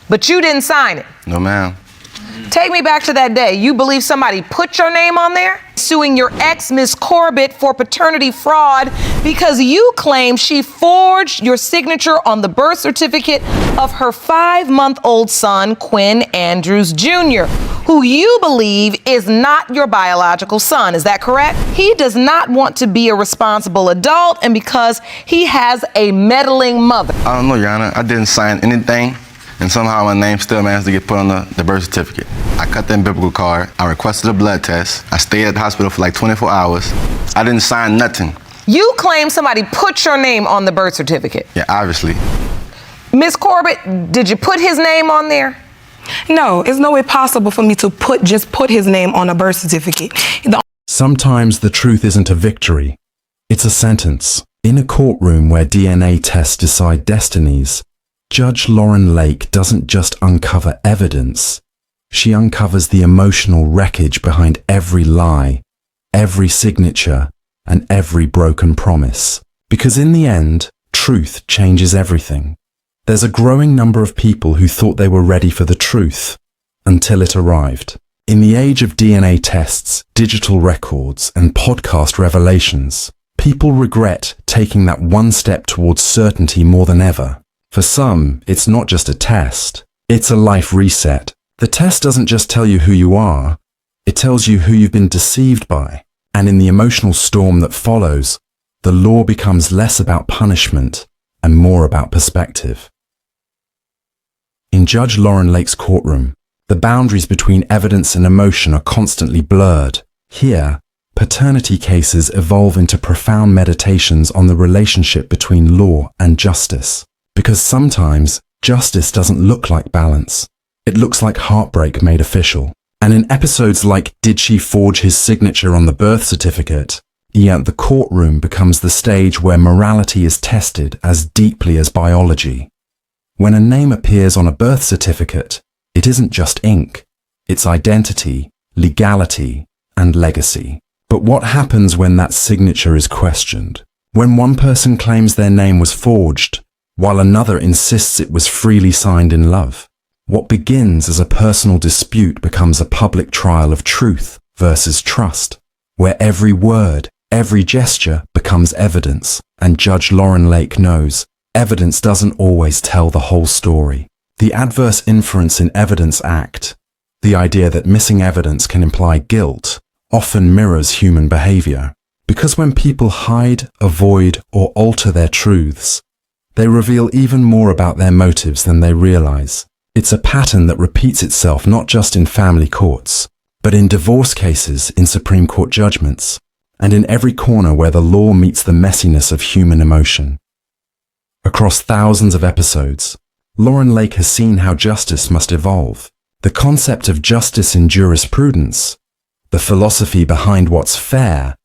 But you didn't sign it. No, ma'am. Take me back to that day. You believe somebody put your name on there? Suing your ex, Miss Corbett, for paternity fraud because you claim she forged your signature on the birth certificate of her 5-month-old son, Quinn Andrews Jr., who you believe is not your biological son. Is that correct? He does not want to be a responsible adult, and because he has a meddling mother. I don't know, Your Honor. I didn't sign anything, and somehow my name still managed to get put on the birth certificate. I cut that biblical card. I requested a blood test. I stayed at the hospital for like 24 hours. I didn't sign nothing. You claim somebody put your name on the birth certificate. Yeah, obviously. Miss Corbett, did you put his name on there? No, it's no way possible for me to just put his name on a birth certificate. Sometimes the truth isn't a victory. It's a sentence. In a courtroom where DNA tests decide destinies, Judge Lauren Lake doesn't just uncover evidence. She uncovers the emotional wreckage behind every lie, every signature, and every broken promise. Because in the end, truth changes everything. There's a growing number of people who thought they were ready for the truth until it arrived. In the age of DNA tests, digital records, and podcast revelations, people regret taking that one step towards certainty more than ever. For some, it's not just a test, it's a life reset. The test doesn't just tell you who you are, it tells you who you've been deceived by. And in the emotional storm that follows, the law becomes less about punishment and more about perspective. In Judge Lauren Lake's courtroom, the boundaries between evidence and emotion are constantly blurred. Here, paternity cases evolve into profound meditations on the relationship between law and justice. Because sometimes, justice doesn't look like balance. It looks like heartbreak made official. And in episodes like Did She Forge His Signature on the Birth Certificate? The courtroom becomes the stage where morality is tested as deeply as biology. When a name appears on a birth certificate, it isn't just ink. It's identity, legality, and legacy. But what happens when that signature is questioned? When one person claims their name was forged, while another insists it was freely signed in love? What begins as a personal dispute becomes a public trial of truth versus trust, where every word, every gesture becomes evidence, and Judge Lauren Lake knows evidence doesn't always tell the whole story. The Adverse Inference in Evidence Act, the idea that missing evidence can imply guilt, often mirrors human behavior. Because when people hide, avoid, or alter their truths, they reveal even more about their motives than they realize. It's a pattern that repeats itself not just in family courts, but in divorce cases, in Supreme Court judgments, and in every corner where the law meets the messiness of human emotion. Across thousands of episodes, Lauren Lake has seen how justice must evolve. The concept of justice in jurisprudence, the philosophy behind what's fair,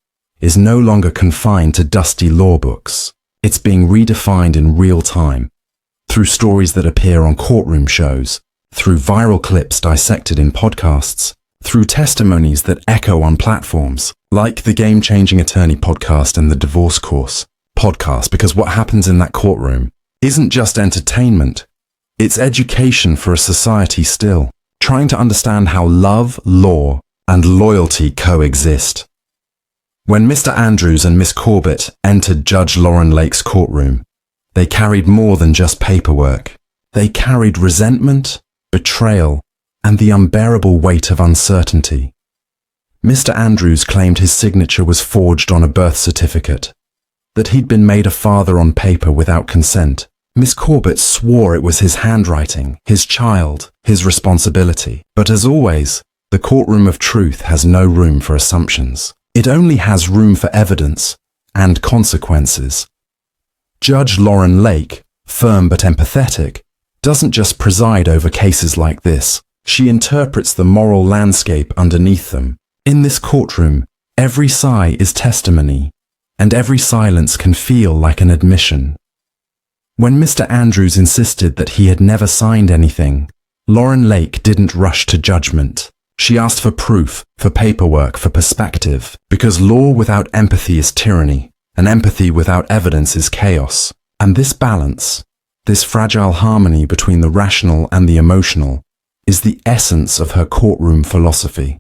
is no longer confined to dusty law books. It's being redefined in real time, through stories that appear on courtroom shows, through viral clips dissected in podcasts, through testimonies that echo on platforms, like the Game Changing Attorney podcast and the Divorce Course podcast, because what happens in that courtroom isn't just entertainment, it's education for a society still, trying to understand how love, law, and loyalty coexist. When Mr. Andrews and Miss Corbett entered Judge Lauren Lake's courtroom, they carried more than just paperwork. They carried resentment, betrayal, and the unbearable weight of uncertainty. Mr. Andrews claimed his signature was forged on a birth certificate, that he'd been made a father on paper without consent. Miss Corbett swore it was his handwriting, his child, his responsibility. But as always, the courtroom of truth has no room for assumptions. It only has room for evidence and consequences. Judge Lauren Lake, firm but empathetic, doesn't just preside over cases like this. She interprets the moral landscape underneath them. In this courtroom, every sigh is testimony, and every silence can feel like an admission. When Mr. Andrews insisted that he had never signed anything, Lauren Lake didn't rush to judgment. She asked for proof, for paperwork, for perspective, because law without empathy is tyranny, and empathy without evidence is chaos. And this balance, This fragile harmony between the rational and the emotional is the essence of her courtroom philosophy.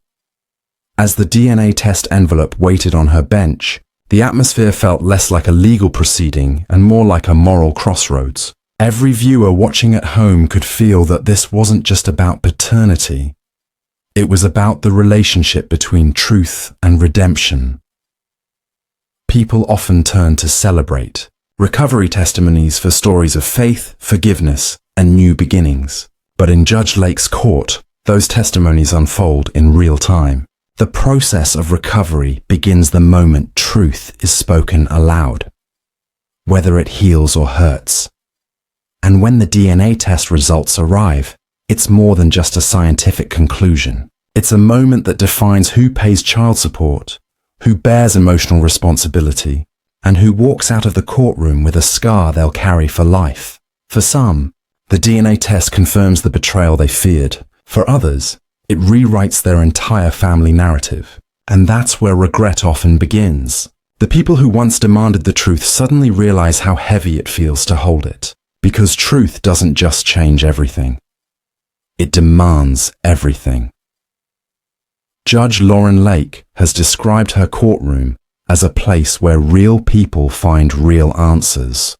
As the DNA test envelope waited on her bench, the atmosphere felt less like a legal proceeding and more like a moral crossroads. Every viewer watching at home could feel that this wasn't just about paternity. It was about the relationship between truth and redemption. People often turn to celebrate recovery testimonies for stories of faith, forgiveness, and new beginnings. But in Judge Lake's court, those testimonies unfold in real time. The process of recovery begins the moment truth is spoken aloud, whether it heals or hurts. And when the DNA test results arrive, it's more than just a scientific conclusion. It's a moment that defines who pays child support, who bears emotional responsibility, and who walks out of the courtroom with a scar they'll carry for life. For some, the DNA test confirms the betrayal they feared. For others, it rewrites their entire family narrative. And that's where regret often begins. The people who once demanded the truth suddenly realize how heavy it feels to hold it. Because truth doesn't just change everything. It demands everything. Judge Lauren Lake has described her courtroom as a place where real people find real answers.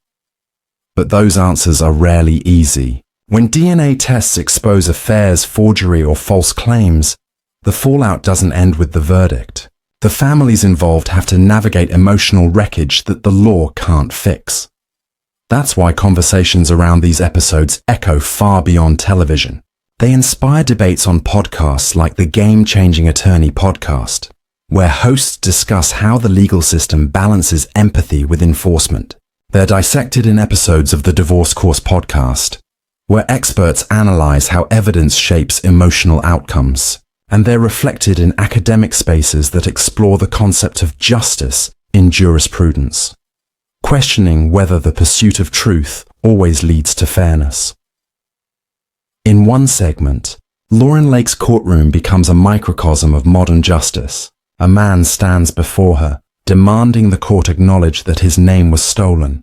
But those answers are rarely easy. When DNA tests expose affairs, forgery, or false claims, the fallout doesn't end with the verdict. The families involved have to navigate emotional wreckage that the law can't fix. That's why conversations around these episodes echo far beyond television. They inspire debates on podcasts like the Game Changing Attorney podcast, where hosts discuss how the legal system balances empathy with enforcement. They're dissected in episodes of the Divorce Course podcast, where experts analyze how evidence shapes emotional outcomes. And they're reflected in academic spaces that explore the concept of justice in jurisprudence, questioning whether the pursuit of truth always leads to fairness. In one segment, Lauren Lake's courtroom becomes a microcosm of modern justice. A man stands before her, demanding the court acknowledge that his name was stolen,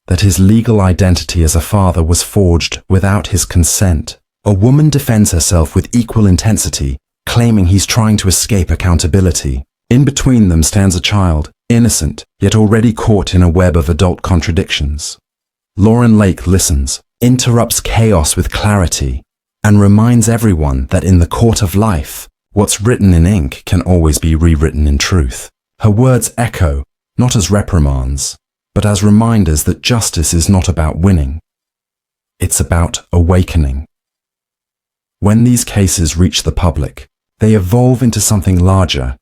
that his legal identity as a father was forged without his consent. A woman defends herself with equal intensity, claiming he's trying to escape accountability. In between them stands a child, innocent, yet already caught in a web of adult contradictions. Lauren Lake listens, interrupts chaos with clarity, and reminds everyone that in the court of life, what's written in ink can always be rewritten in truth. Her words echo, not as reprimands, but as reminders that justice is not about winning. It's about awakening. When these cases reach the public, they evolve into something larger,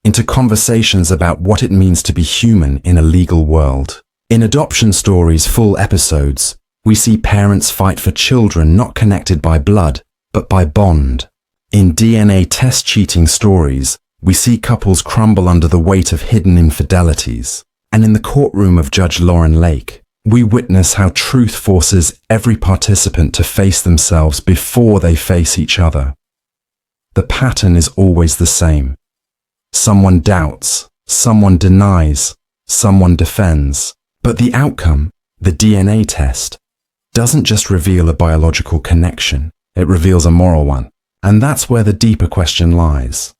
into conversations about what it means to be human in a legal world. In Adoption Stories' full episodes, we see parents fight for children not connected by blood, but by bond. In DNA test cheating stories, we see couples crumble under the weight of hidden infidelities. And in the courtroom of Judge Lauren Lake, we witness how truth forces every participant to face themselves before they face each other. The pattern is always the same. Someone doubts, someone denies, someone defends. But the outcome, the DNA test, doesn't just reveal a biological connection, it reveals a moral one. And that's where the deeper question lies.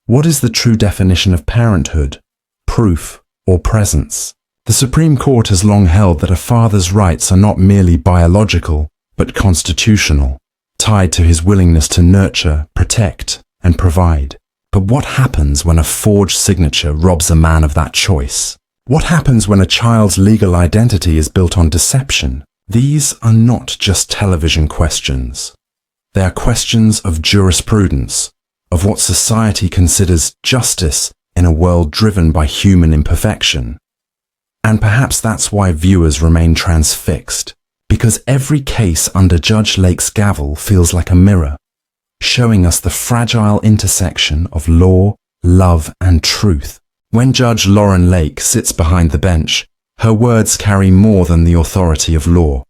What is the true definition of parenthood, proof, or presence? The Supreme Court has long held that a father's rights are not merely biological, but constitutional, tied to his willingness to nurture, protect, and provide. But what happens when a forged signature robs a man of that choice? What happens when a child's legal identity is built on deception? These are not just television questions. They are questions of jurisprudence, of what society considers justice in a world driven by human imperfection. And perhaps that's why viewers remain transfixed, because every case under Judge Lake's gavel feels like a mirror, showing us the fragile intersection of law, love, and truth. When Judge Lauren Lake sits behind the bench, her words carry more than the authority of law.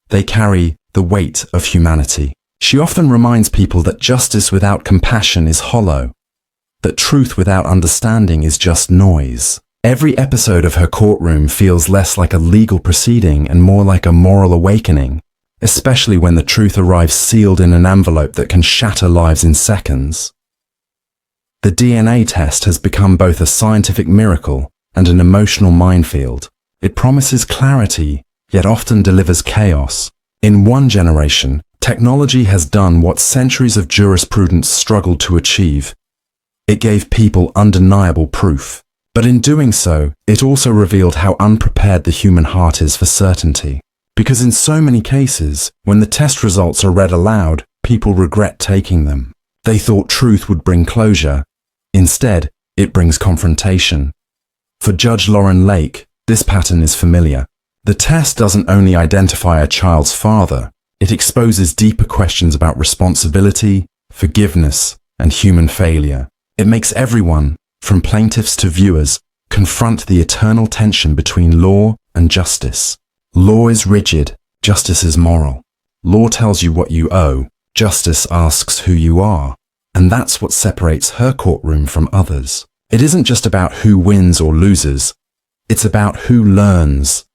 They carry the weight of humanity. She often reminds people that justice without compassion is hollow, that truth without understanding is just noise. Every episode of her courtroom feels less like a legal proceeding and more like a moral awakening, especially when the truth arrives sealed in an envelope that can shatter lives in seconds. The DNA test has become both a scientific miracle and an emotional minefield. It promises clarity, yet often delivers chaos. In one generation, technology has done what centuries of jurisprudence struggled to achieve. It gave people undeniable proof. But in doing so, it also revealed how unprepared the human heart is for certainty. Because in so many cases, when the test results are read aloud, people regret taking them. They thought truth would bring closure. Instead, it brings confrontation. For Judge Lauren Lake, this pattern is familiar. The test doesn't only identify a child's father, it exposes deeper questions about responsibility, forgiveness, and human failure. It makes everyone, from plaintiffs to viewers, confront the eternal tension between law and justice. Law is rigid, justice is moral. Law tells you what you owe, justice asks who you are. And that's what separates her courtroom from others. It isn't just about who wins or loses, it's about who learns.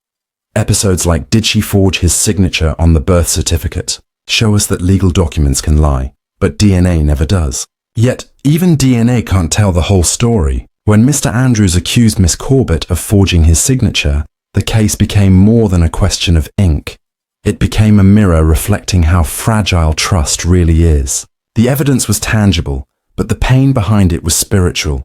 Episodes like Did She Forge His Signature on the Birth Certificate show us that legal documents can lie, but DNA never does. Yet, even DNA can't tell the whole story. When Mr. Andrews accused Miss Corbett of forging his signature, the case became more than a question of ink. It became a mirror reflecting how fragile trust really is. The evidence was tangible, but the pain behind it was spiritual.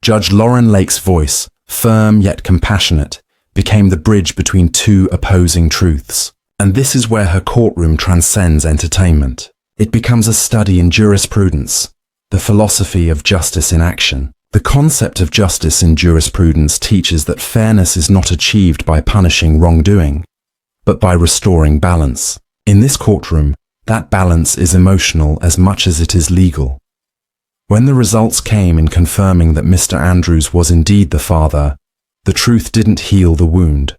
Judge Lauren Lake's voice, firm yet compassionate, became the bridge between two opposing truths. And this is where her courtroom transcends entertainment. It becomes a study in jurisprudence, the philosophy of justice in action. The concept of justice in jurisprudence teaches that fairness is not achieved by punishing wrongdoing, but by restoring balance. In this courtroom, that balance is emotional as much as it is legal. When the results came in confirming that Mr. Andrews was indeed the father, the truth didn't heal the wound.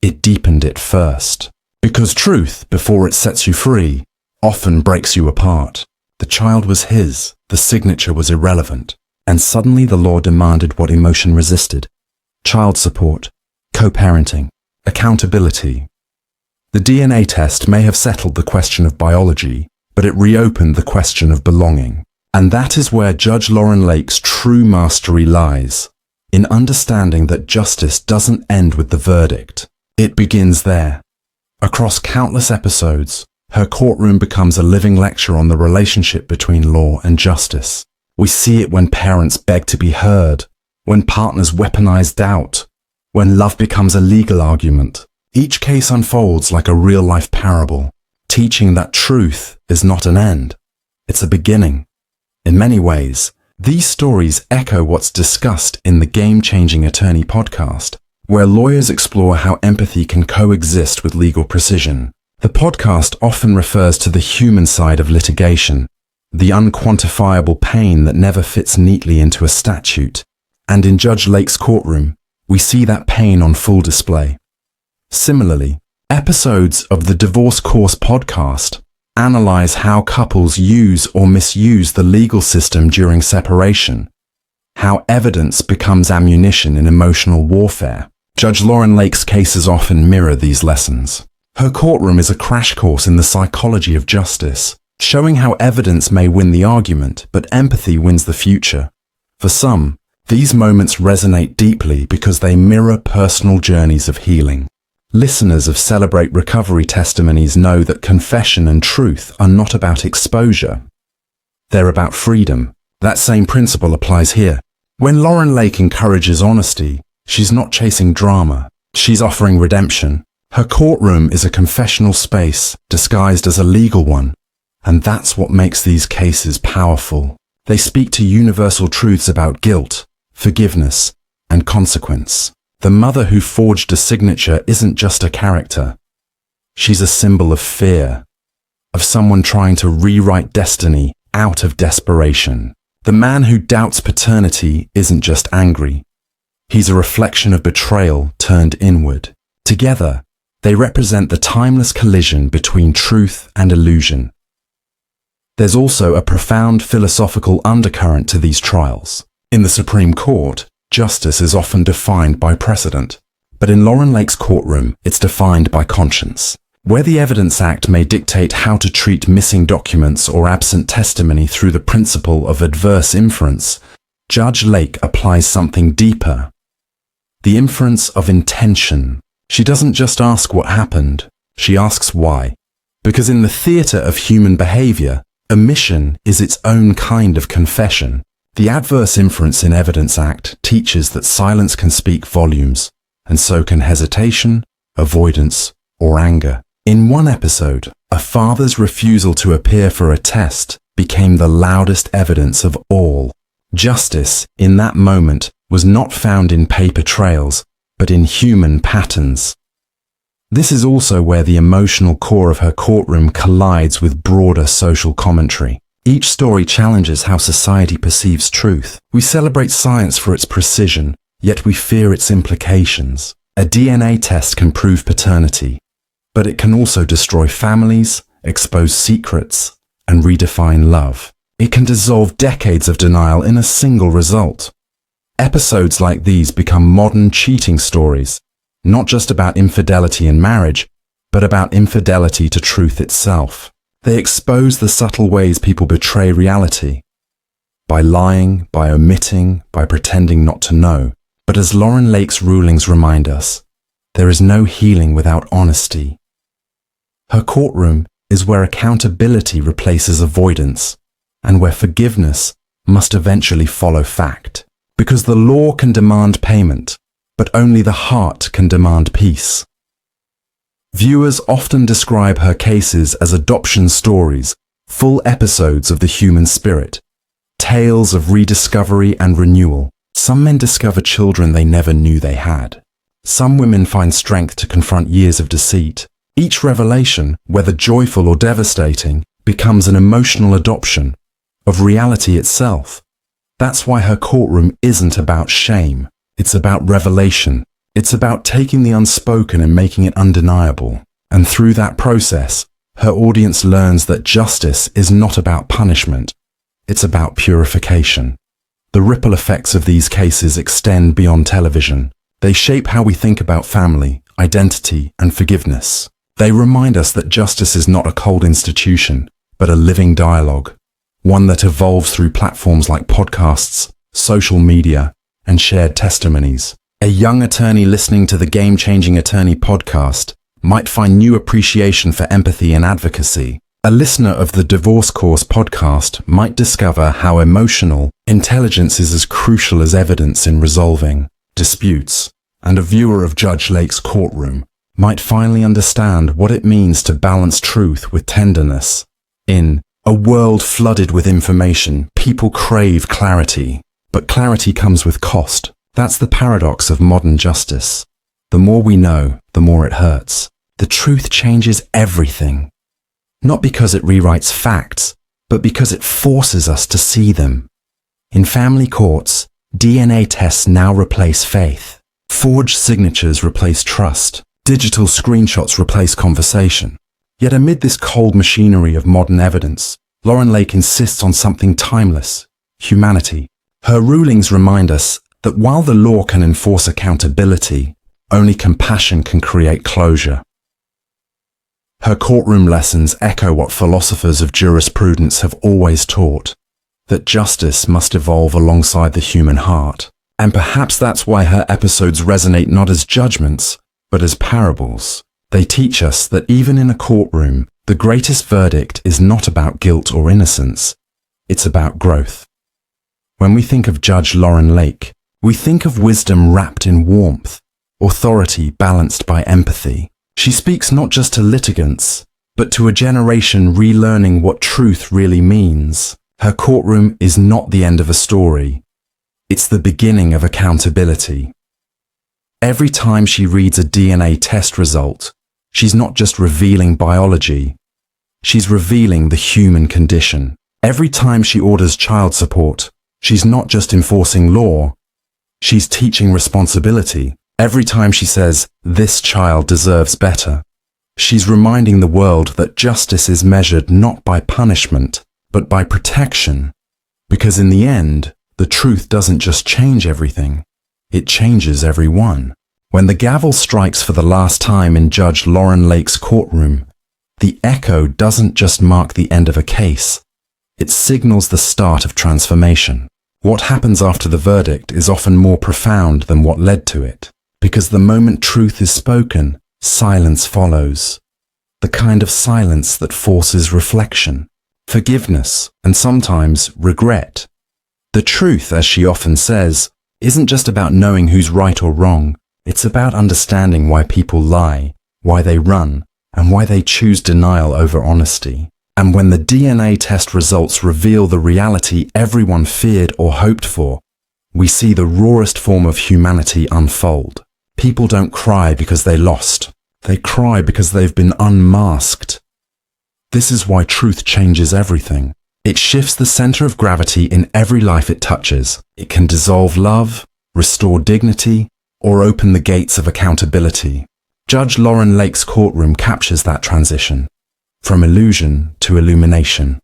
It deepened it first. Because truth, before it sets you free, often breaks you apart. The child was his, the signature was irrelevant, and suddenly the law demanded what emotion resisted: child support, co-parenting, accountability. The DNA test may have settled the question of biology, but it reopened the question of belonging. And that is where Judge Lauren Lake's true mastery lies, in understanding that justice doesn't end with the verdict. It begins there. Across countless episodes, her courtroom becomes a living lecture on the relationship between law and justice. We see it when parents beg to be heard, when partners weaponize doubt, when love becomes a legal argument. Each case unfolds like a real-life parable, teaching that truth is not an end, it's a beginning. In many ways, these stories echo what's discussed in the Game-Changing Attorney podcast, where lawyers explore how empathy can coexist with legal precision. The podcast often refers to the human side of litigation, the unquantifiable pain that never fits neatly into a statute. And in Judge Lake's courtroom, we see that pain on full display. Similarly, episodes of the Divorce Course podcast analyze how couples use or misuse the legal system during separation, how evidence becomes ammunition in emotional warfare. Judge Lauren Lake's cases often mirror these lessons. Her courtroom is a crash course in the psychology of justice, showing how evidence may win the argument, but empathy wins the future. For some, these moments resonate deeply because they mirror personal journeys of healing. Listeners of Celebrate Recovery testimonies know that confession and truth are not about exposure. They're about freedom. That same principle applies here. When Lauren Lake encourages honesty, she's not chasing drama. She's offering redemption. Her courtroom is a confessional space disguised as a legal one. And that's what makes these cases powerful. They speak to universal truths about guilt, forgiveness, and consequence. The mother who forged a signature isn't just a character. She's a symbol of fear, of someone trying to rewrite destiny out of desperation. The man who doubts paternity isn't just angry. He's a reflection of betrayal turned inward. Together, they represent the timeless collision between truth and illusion. There's also a profound philosophical undercurrent to these trials. In the Supreme Court, justice is often defined by precedent. But in Lauren Lake's courtroom, it's defined by conscience. Where the Evidence Act may dictate how to treat missing documents or absent testimony through the principle of adverse inference, Judge Lake applies something deeper. The inference of intention. She doesn't just ask what happened, she asks why. Because in the theater of human behavior, omission is its own kind of confession. The Adverse Inference in Evidence Act teaches that silence can speak volumes, and so can hesitation, avoidance, or anger. In one episode, a father's refusal to appear for a test became the loudest evidence of all. Justice, in that moment, was not found in paper trails, but in human patterns. This is also where the emotional core of her courtroom collides with broader social commentary. Each story challenges how society perceives truth. We celebrate science for its precision, yet we fear its implications. A DNA test can prove paternity, but it can also destroy families, expose secrets, and redefine love. It can dissolve decades of denial in a single result. Episodes like these become modern cheating stories, not just about infidelity in marriage, but about infidelity to truth itself. They expose the subtle ways people betray reality. By lying, by omitting, by pretending not to know. But as Lauren Lake's rulings remind us, there is no healing without honesty. Her courtroom is where accountability replaces avoidance, and where forgiveness must eventually follow fact. Because the law can demand payment, but only the heart can demand peace. Viewers often describe her cases as adoption stories, full episodes of the human spirit, tales of rediscovery and renewal. Some men discover children they never knew they had. Some women find strength to confront years of deceit. Each revelation, whether joyful or devastating, becomes an emotional adoption of reality itself. That's why her courtroom isn't about shame. It's about revelation. It's about taking the unspoken and making it undeniable. And through that process, her audience learns that justice is not about punishment. It's about purification. The ripple effects of these cases extend beyond television. They shape how we think about family, identity, and forgiveness. They remind us that justice is not a cold institution, but a living dialogue, one that evolves through platforms like podcasts, social media, and shared testimonies. A young attorney listening to the Game Changing Attorney podcast might find new appreciation for empathy and advocacy. A listener of the Divorce Course podcast might discover how emotional intelligence is as crucial as evidence in resolving disputes. And a viewer of Judge Lake's courtroom might finally understand what it means to balance truth with tenderness. In a world flooded with information, people crave clarity, but clarity comes with cost. That's the paradox of modern justice. The more we know, the more it hurts. The truth changes everything. Not because it rewrites facts, but because it forces us to see them. In family courts, DNA tests now replace faith. Forged signatures replace trust. Digital screenshots replace conversation. Yet amid this cold machinery of modern evidence, Lauren Lake insists on something timeless: humanity. Her rulings remind us that while the law can enforce accountability, only compassion can create closure. Her courtroom lessons echo what philosophers of jurisprudence have always taught, that justice must evolve alongside the human heart. And perhaps that's why her episodes resonate not as judgments, but as parables. They teach us that even in a courtroom, the greatest verdict is not about guilt or innocence. It's about growth. When we think of Judge Lauren Lake, we think of wisdom wrapped in warmth, authority balanced by empathy. She speaks not just to litigants, but to a generation relearning what truth really means. Her courtroom is not the end of a story. It's the beginning of accountability. Every time she reads a DNA test result, she's not just revealing biology, she's revealing the human condition. Every time she orders child support, she's not just enforcing law, she's teaching responsibility. Every time she says, "This child deserves better," she's reminding the world that justice is measured not by punishment, but by protection. Because in the end, the truth doesn't just change everything, it changes everyone. When the gavel strikes for the last time in Judge Lauren Lake's courtroom, the echo doesn't just mark the end of a case, it signals the start of transformation. What happens after the verdict is often more profound than what led to it, because the moment truth is spoken, silence follows. The kind of silence that forces reflection, forgiveness, and sometimes regret. The truth, as she often says, isn't just about knowing who's right or wrong. It's about understanding why people lie, why they run, and why they choose denial over honesty. And when the DNA test results reveal the reality everyone feared or hoped for, we see the rawest form of humanity unfold. People don't cry because they lost. They cry because they've been unmasked. This is why truth changes everything. It shifts the center of gravity in every life it touches. It can dissolve love, restore dignity, or open the gates of accountability. Judge Lauren Lake's courtroom captures that transition, from illusion to illumination.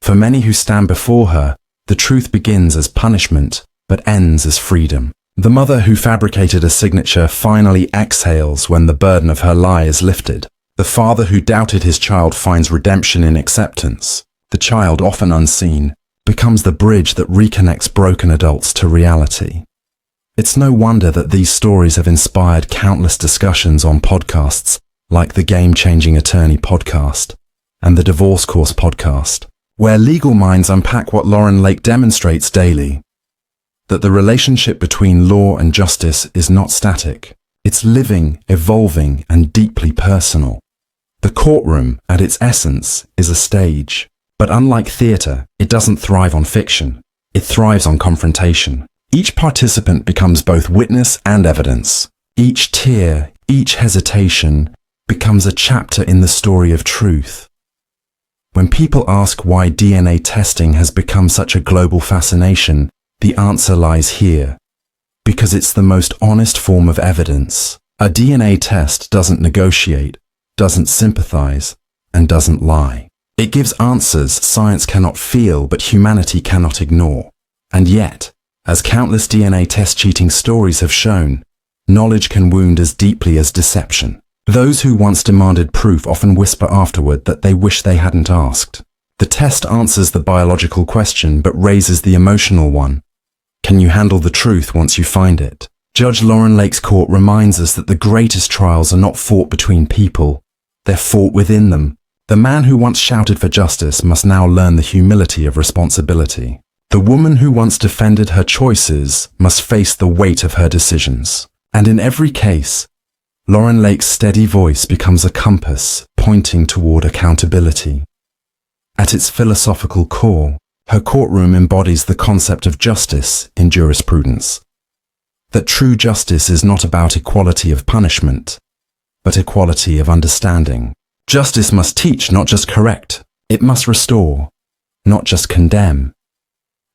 For many who stand before her, the truth begins as punishment, but ends as freedom. The mother who fabricated a signature finally exhales when the burden of her lie is lifted. The father who doubted his child finds redemption in acceptance. The child, often unseen, becomes the bridge that reconnects broken adults to reality. It's no wonder that these stories have inspired countless discussions on podcasts like the Game Changing Attorney podcast and the Divorce Course podcast, where legal minds unpack what Lauren Lake demonstrates daily: that the relationship between law and justice is not static. It's living, evolving, and deeply personal. The courtroom, at its essence, is a stage. But unlike theatre, it doesn't thrive on fiction. It thrives on confrontation. Each participant becomes both witness and evidence. Each tear, each hesitation, becomes a chapter in the story of truth. When people ask why DNA testing has become such a global fascination, the answer lies here. Because it's the most honest form of evidence. A DNA test doesn't negotiate, doesn't sympathize, and doesn't lie. It gives answers science cannot feel but humanity cannot ignore. And yet, as countless DNA test cheating stories have shown, knowledge can wound as deeply as deception. Those who once demanded proof often whisper afterward that they wish they hadn't asked. The test answers the biological question but raises the emotional one. Can you handle the truth once you find it? Judge Lauren Lake's court reminds us that the greatest trials are not fought between people. They're fought within them. The man who once shouted for justice must now learn the humility of responsibility. The woman who once defended her choices must face the weight of her decisions. And in every case, Lauren Lake's steady voice becomes a compass pointing toward accountability. At its philosophical core, her courtroom embodies the concept of justice in jurisprudence. That true justice is not about equality of punishment, but equality of understanding. Justice must teach, not just correct. It must restore, not just condemn.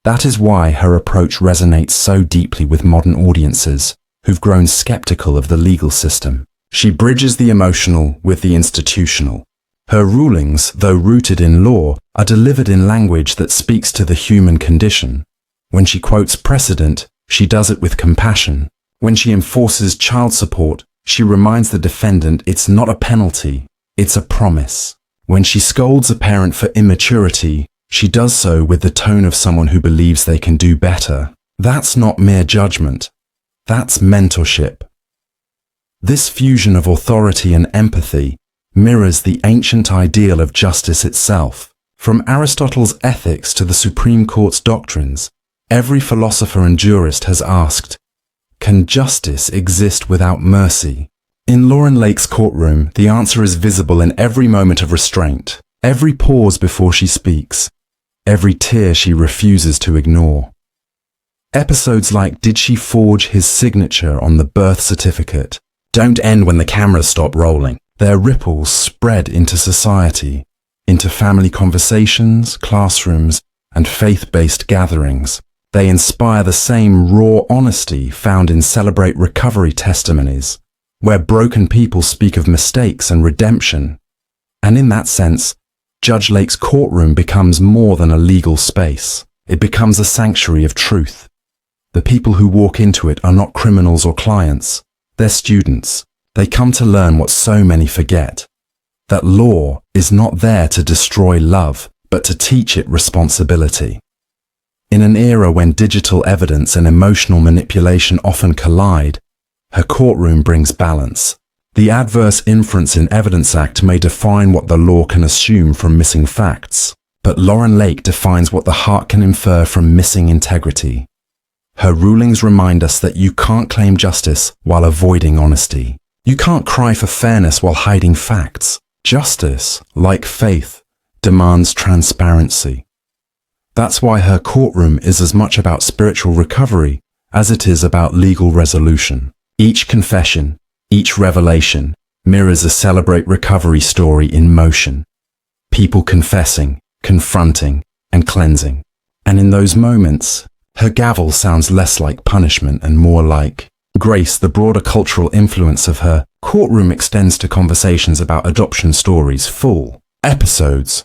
That is why her approach resonates so deeply with modern audiences who've grown skeptical of the legal system. She bridges the emotional with the institutional. Her rulings, though rooted in law, are delivered in language that speaks to the human condition. When she quotes precedent, she does it with compassion. When she enforces child support, she reminds the defendant it's not a penalty, it's a promise. When she scolds a parent for immaturity, she does so with the tone of someone who believes they can do better. That's not mere judgment. That's mentorship. This fusion of authority and empathy mirrors the ancient ideal of justice itself. From Aristotle's ethics to the Supreme Court's doctrines, every philosopher and jurist has asked, can justice exist without mercy? In Lauren Lake's courtroom, the answer is visible in every moment of restraint, every pause before she speaks, every tear she refuses to ignore. Episodes like Did She Forge His Signature on the Birth Certificate don't end when the cameras stop rolling. Their ripples spread into society, into family conversations, classrooms, and faith-based gatherings. They inspire the same raw honesty found in Celebrate Recovery testimonies, where broken people speak of mistakes and redemption. And in that sense, Judge Lake's courtroom becomes more than a legal space. It becomes a sanctuary of truth. The people who walk into it are not criminals or clients. They're students. They come to learn what so many forget. That law is not there to destroy love, but to teach it responsibility. In an era when digital evidence and emotional manipulation often collide, her courtroom brings balance. The Adverse Inference in Evidence Act may define what the law can assume from missing facts, but Lauren Lake defines what the heart can infer from missing integrity. Her rulings remind us that you can't claim justice while avoiding honesty. You can't cry for fairness while hiding facts. Justice, like faith, demands transparency. That's why her courtroom is as much about spiritual recovery as it is about legal resolution. Each confession, each revelation, mirrors a Celebrate recovery story in motion. People confessing, confronting, and cleansing. And in those moments, her gavel sounds less like punishment and more like grace. The broader cultural influence of her courtroom extends to conversations about adoption stories, full episodes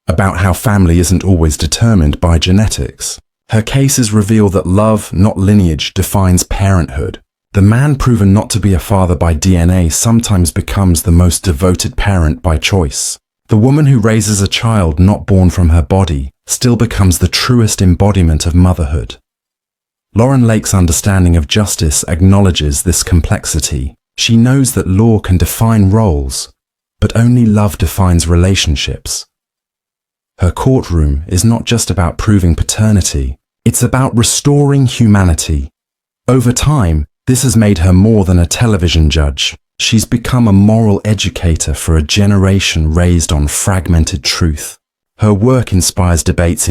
about how family isn't always determined by genetics. Her cases reveal that love, not lineage, defines parenthood. The man proven not to be a father by DNA sometimes becomes the most devoted parent by choice. The woman who raises a child not born from her body still becomes the truest embodiment of motherhood. Lauren Lake's understanding of justice acknowledges this complexity. She knows that law can define roles, but only love defines relationships. Her courtroom is not just about proving paternity, it's about restoring humanity. Over time, this has made her more than a television judge. She's become a moral educator for a generation raised on fragmented truth. Her work inspires debates